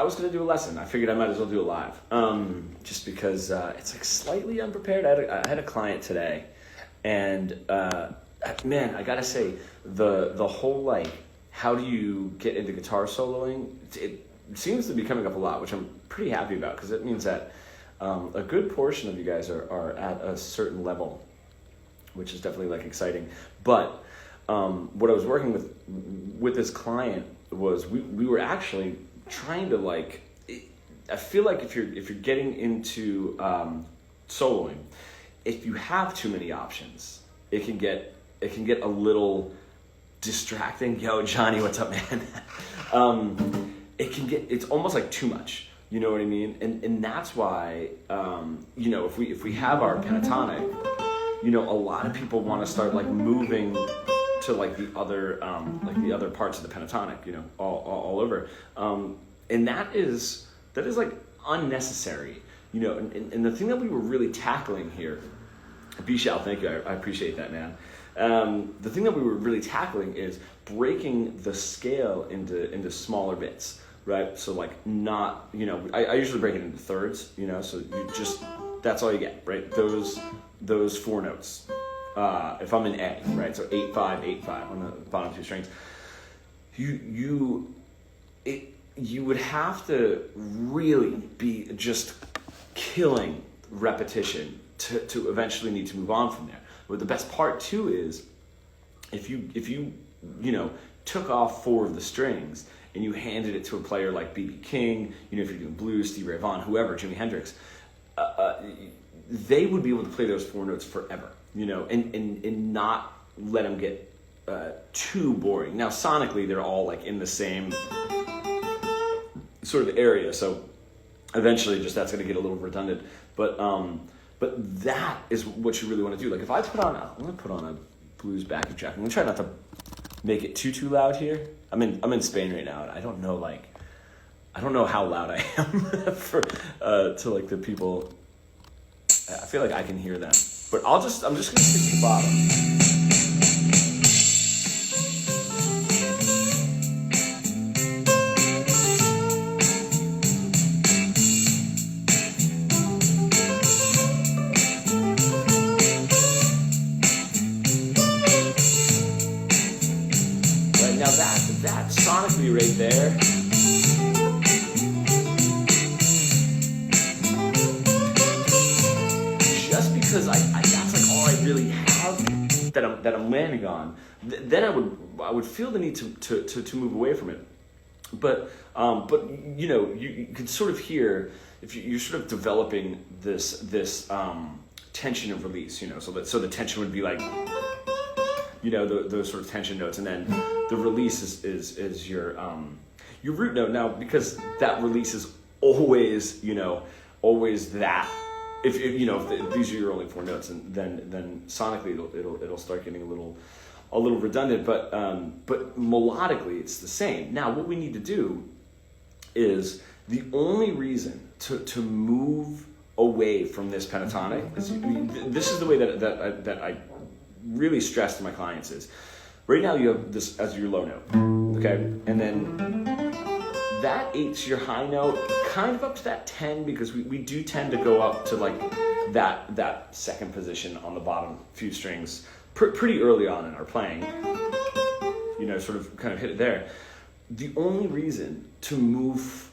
I was gonna do a lesson. I figured I might as well do it live, just because it's like slightly unprepared. I had a client today, and man, I gotta say the whole like how do you get into guitar soloing? It seems to be coming up a lot, which I'm pretty happy about because it means that a good portion of you guys are at a certain level, which is definitely like exciting. But what I was working with this client was we were actually trying to like, I feel like if you're getting into soloing, if you have too many options, it can get a little distracting. Yo, Johnny, what's up, man? It's almost like too much. You know what I mean? And that's why if we have our pentatonic, a lot of people want to start like moving to like the other parts of the pentatonic, all over. And that is like unnecessary, and the thing that we were really tackling here, Bishal, thank you, I appreciate that, man. The thing that we were really tackling is breaking the scale into smaller bits, right? So like not, I usually break it into thirds, so you just, that's all you get, right? Those four notes. If I'm in A, right? So 8-5, 8-5 on the bottom two strings. You would have to really be just killing repetition to eventually need to move on from there. But the best part too is if you took off four of the strings and you handed it to a player like B.B. King, if you're doing blues, Stevie Ray Vaughan, whoever, Jimi Hendrix, they would be able to play those four notes forever, and not let them get too boring. Now, sonically, they're all like in the same sort of area, so eventually just that's going to get a little redundant. But that is what you really want to do. Like if I I'm going to put on a blues backing track. I'm going to try not to make it too loud here. I'm in Spain right now, and I don't know how loud I am to like the people. I feel like I can hear them, but I'm just going to stick to the bottom. That sonically right there, just because that's like all I really have that I'm landing on, then I would feel the need to move away from it. But you can sort of hear if you're sort of developing this tension of release, so the tension would be like, those sort of tension notes, and then the release is your root note. Now, because that release is always that. If these are your only four notes, and then sonically it'll start getting a little redundant. But melodically it's the same. Now, what we need to do is the only reason to move away from this pentatonic is this is the way that I really stress to my clients is, right now you have this as your low note, okay? And then that 8's your high note, kind of up to that 10, because we do tend to go up to like that second position on the bottom few strings pretty early on in our playing, sort of kind of hit it there. The only reason to move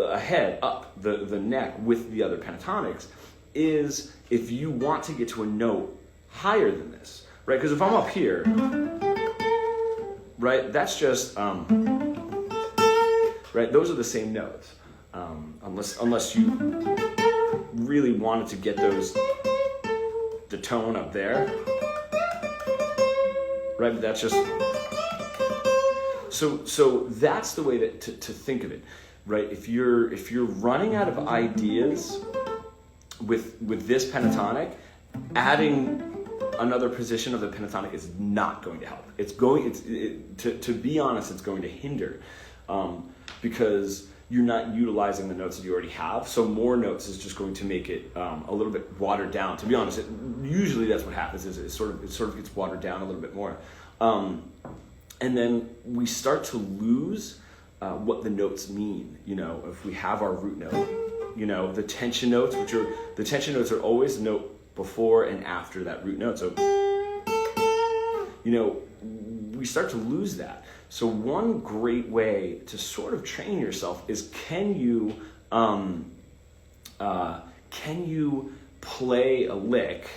ahead up the neck with the other pentatonics is if you want to get to a note higher than this, right? Because if I'm up here, right, that's just, right, those are the same notes, unless you really wanted to get the tone up there, right? But that's just, so that's the way to think of it, right? If you're running out of ideas with this pentatonic, adding another position of the pentatonic is not going to help. To be honest, it's going to hinder, because you're not utilizing the notes that you already have. So more notes is just going to make it a little bit watered down. To be honest, usually that's what happens. Is it sort of gets watered down a little bit more, and then we start to lose what the notes mean. If we have our root note, the tension notes, the tension notes are always the note before and after that root note. So, we start to lose that. So one great way to sort of train yourself is can you play a lick,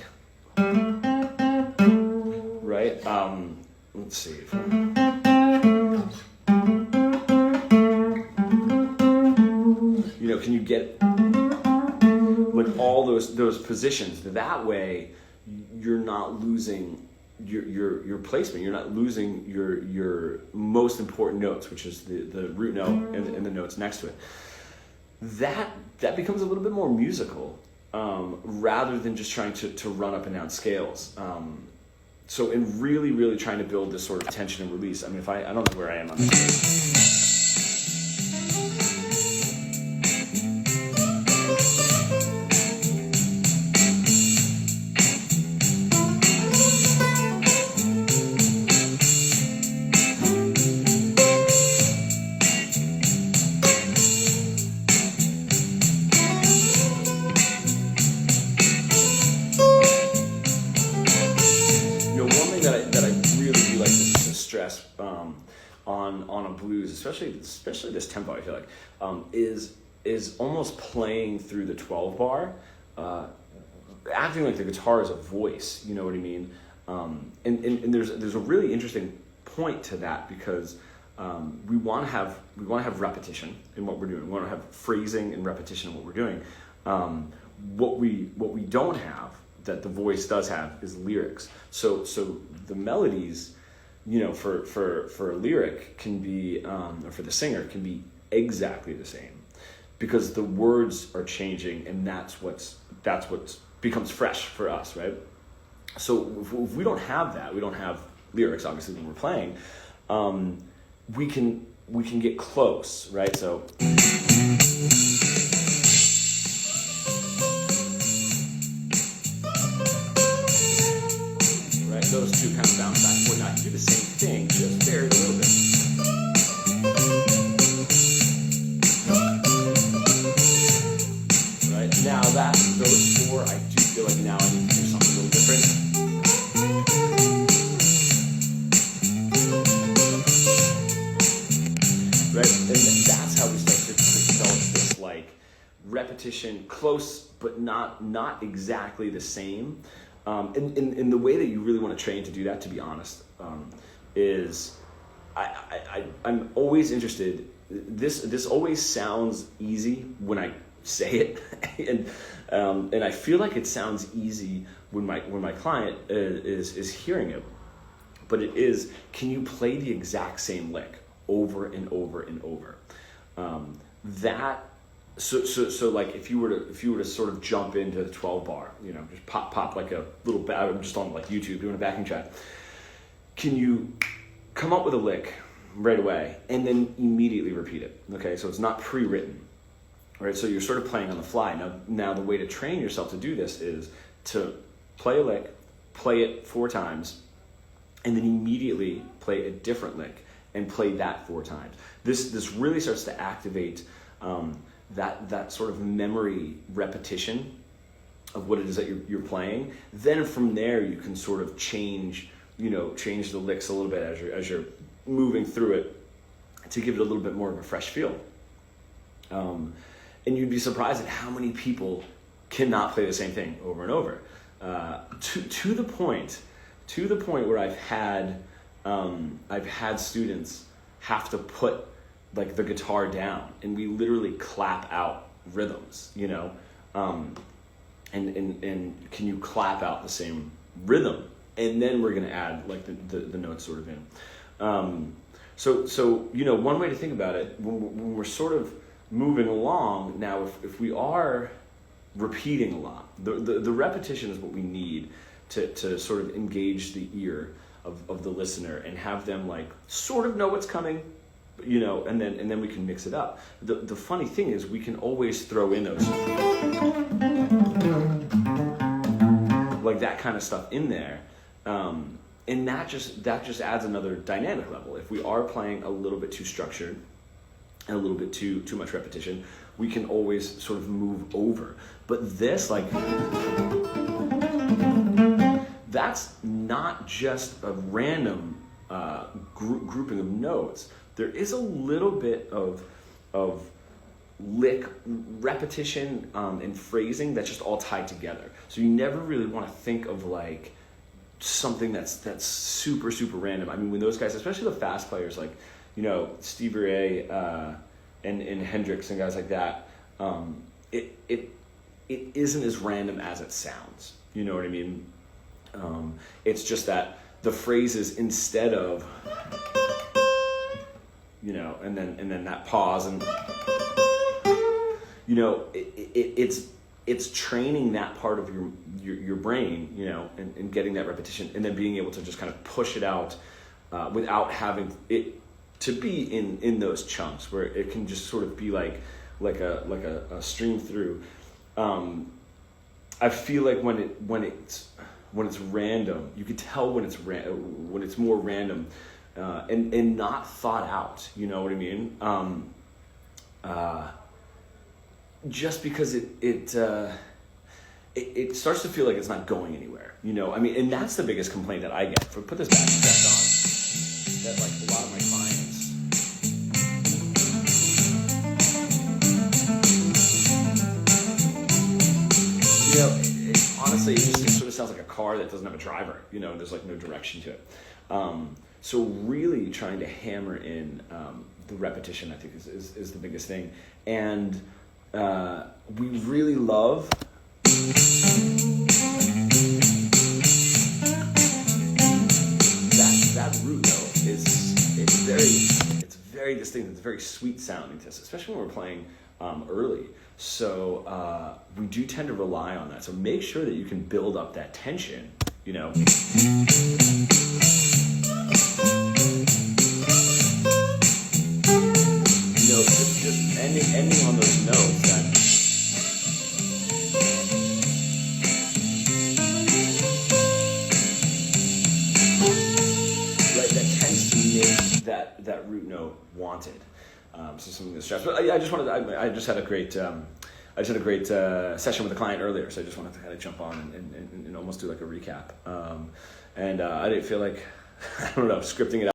right? Let's see. Can you get like all those positions? That way, you're not losing your placement. You're not losing your most important notes, which is the root note and the notes next to it. That becomes a little bit more musical, rather than just trying to run up and down scales. So in really, really trying to build this sort of tension and release. I mean, I don't know where I am on this. On a blues, especially this tempo, I feel like, is almost playing through the 12 bar, acting like the guitar is a voice. You know what I mean? And there's a really interesting point to that, because we want to have repetition in what we're doing. We want to have phrasing and repetition in what we're doing. What we don't have that the voice does have is lyrics. So the melodies, for a lyric can be, or for the singer can be exactly the same, because the words are changing, and that's what becomes fresh for us, right? So if we don't have that, we don't have lyrics, obviously, when we're playing, we can get close, right? So. Those two kind of bounce back and forth. Now I can do the same thing, just vary a little bit. Right, now those four, I do feel like now I need to do something a little different. Right, and that's how we start to develop this like repetition, close but not exactly the same. And the way that you really want to train to do that, to be honest, is I'm always interested. This always sounds easy when I say it, and I feel like it sounds easy when my client is hearing it, but it is. Can you play the exact same lick over and over and over? So like if you were to sort of jump into the 12 bar, just pop like a little. I'm just on like YouTube doing a backing track. Can you come up with a lick right away and then immediately repeat it? Okay, so it's not pre-written, right? So you're sort of playing on the fly. Now the way to train yourself to do this is to play a lick, play it 4 times, and then immediately play a different lick and play that 4 times. This really starts to activate that sort of memory repetition of what it is that you're playing. Then from there you can sort of change the licks a little bit as you're moving through it to give it a little bit more of a fresh feel. And you'd be surprised at how many people cannot play the same thing over and over. To the point where I've had students have to put like the guitar down, and we literally clap out rhythms, and can you clap out the same rhythm, and then we're going to add like the notes sort of in. So one way to think about it, when we're sort of moving along now, if we are repeating a lot, the repetition is what we need to sort of engage the ear of the listener and have them like sort of know what's coming, and then we can mix it up. The funny thing is we can always throw in those like that kind of stuff in there, and that just adds another dynamic level. If we are playing a little bit too structured, and a little bit too much repetition, we can always sort of move over. But this, like, that's not just a random grouping of notes. There is a little bit of lick repetition and phrasing that's just all tied together. So you never really want to think of like something that's super random. I mean, when those guys, especially the fast players, like, you know, Stevie Ray and Hendrix and guys like that, it isn't as random as it sounds. You know what I mean? It's just that the phrases, instead of, you know, and then that pause, and you know, it's training that part of your brain, you know, and getting that repetition, and then being able to just kind of push it out without having it to be in those chunks where it can just sort of be like a stream through. I feel like when it's random, you can tell when it's more random and not thought out. You know what I mean? Just because it starts to feel like it's not going anywhere. You know, I mean, and that's the biggest complaint that I get. For put this back on, that like a lot of my clients. You know, honestly, it sort of sounds like a car that doesn't have a driver. You know, there's like no direction to it. So really trying to hammer in the repetition, I think, is the biggest thing. And we really love that root, though, it's very distinct. It's very sweet sounding to us, especially when we're playing early. So we do tend to rely on that. So make sure that you can build up that tension, you know. You know, just ending on those notes that tends to make that root note wanted. So something to stress. But I just had a great session with a client earlier, so I just wanted to kind of jump on and almost do like a recap. I didn't feel like, I don't know, scripting it out.